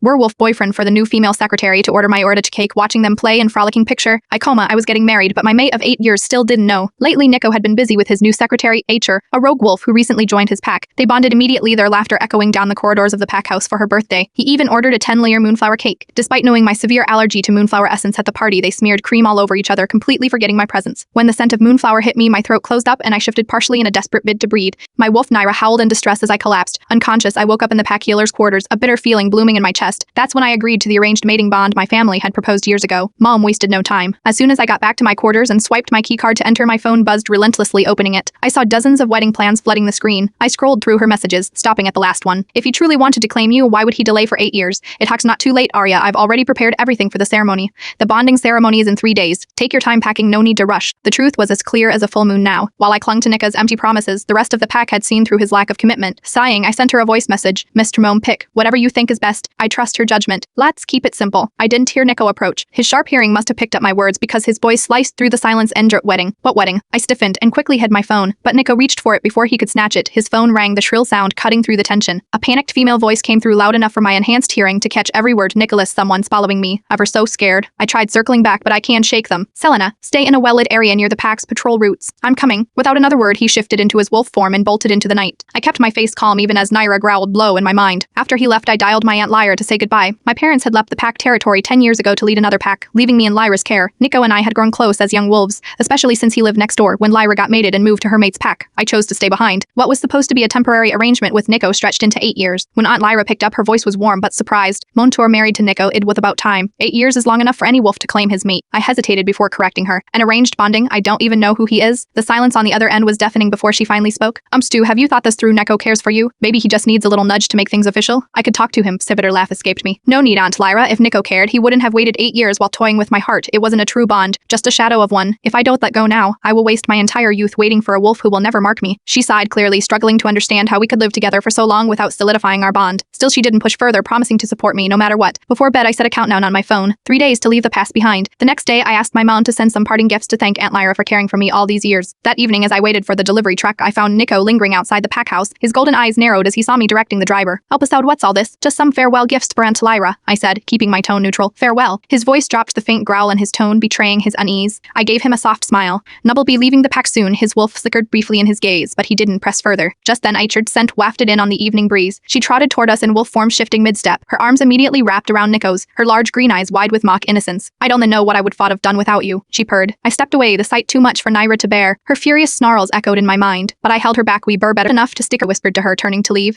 werewolf boyfriend for the new female secretary to order my allergic cake, watching them play and frolicking picture. I was getting married, but my mate of 8 years still didn't know. Lately, Nico had been busy with his new secretary, Acher, a rogue wolf who recently joined his pack. They bonded immediately, their laughter echoing down the corridors of the pack house for her birthday. He even ordered a 10-layer moonflower cake. Despite knowing my severe allergy to moonflower essence at the party, they smeared cream all over each other, completely forgetting my presence. When the scent of moonflower hit me, my throat closed up and I shifted partially in a desperate bid to breathe. My wolf Naira howled in distress as I collapsed. Unconscious, I woke up in the pack healer's quarters, a bitter feeling blooming in my chest. That's when I agreed to the arranged mating bond my family had proposed years ago. Mom wasted no time. As soon as I got back to my quarters and swiped my keycard to enter, my phone buzzed relentlessly, opening it. I saw dozens of wedding plans flooding the screen. I scrolled through her messages, stopping at the last one. If he truly wanted to claim you, why would he delay for 8 years? It's not too late, Arya. I've already prepared everything for the ceremony. The bonding ceremony is in 3 days. Take your time packing, no need to rush. The truth was as clear as a full moon now. While I clung to Nika's empty promises, the rest of the pack had seen through his lack of commitment. Sighing, I sent her a voice message. Mr. Mome, pick whatever you think is best. I trust her judgment. Let's keep it simple. I didn't hear Nico approach. His sharp hearing must have picked up my words because his voice sliced through the silence. Wedding. What wedding? I stiffened and quickly hid my phone, but Nico reached for it before he could snatch it. His phone rang, the shrill sound cutting through the tension. A panicked female voice came through loud enough for my enhanced hearing to catch every word. Nicholas, someone's following me. Ever so scared. I tried circling back, but I can't shake them. Selena, stay in a well-lit area near the pack's patrol routes. I'm coming. Without another word, he shifted into his wolf form and bolted into the night. I kept my face calm even as Naira growled low in my mind. After he left, I dialed my Aunt Lyra to say goodbye. My parents had left the pack territory 10 years ago to lead another pack, leaving me in Lyra's care. Nico and I had grown close as young wolves, especially since he lived next door. When Lyra got mated and moved to her mate's pack, I chose to stay behind. What was supposed to be a temporary arrangement with Nico stretched into 8 years. When Aunt Lyra picked up, her voice was warm but surprised. Montour married to Nico, it was about time. 8 years is long enough for any wolf to claim his mate. I hesitated before correcting her. An arranged bonding? I don't even know who he is. The silence on the other end was deafening before she finally spoke. Stu, have you thought this through? Nico cares for you. Maybe he just needs a little nudge to make things official. I could talk to him. A bitter laugh escaped me. No need, Aunt Lyra. If Nico cared, he wouldn't have waited 8 years while toying with my heart. It wasn't a true bond, just a shadow of one. If I don't let go now, I will waste my entire youth waiting for a wolf who will never mark me. She sighed clearly, struggling to understand how we could live together for so long without solidifying our bond. Still, she didn't push further, promising to support me no matter what. Before bed, I set a countdown on my phone. 3 days to leave the past behind. The next day, I asked my mom to send some parting gifts to thank Aunt Lyra for caring for me all these years. That evening, as I waited for the delivery truck, I found Nico lingering outside the pack house. His golden eyes narrowed as he saw me directing the driver. Help us out, what's all this? Just some farewell gifts for Aunt Lyra, I said, keeping my tone neutral. Farewell. His voice dropped, the faint growl in his tone betraying his unease. I gave him a soft smile. Nubb'll be leaving the pack soon. His wolf flickered briefly in his gaze, but he didn't press further. Just then, Eichard's scent wafted in on the evening breeze. She trotted toward us in wolf form, shifting mid-step, her arms immediately wrapped around Nico's, her large green eyes wide with mock innocence. I don't know what I would have done without you, she purred. I stepped away, the sight too much for Naira to bear. Her furious snarls echoed in my mind, but I held her back. We were better enough to stick, I whispered to her, turning to leave.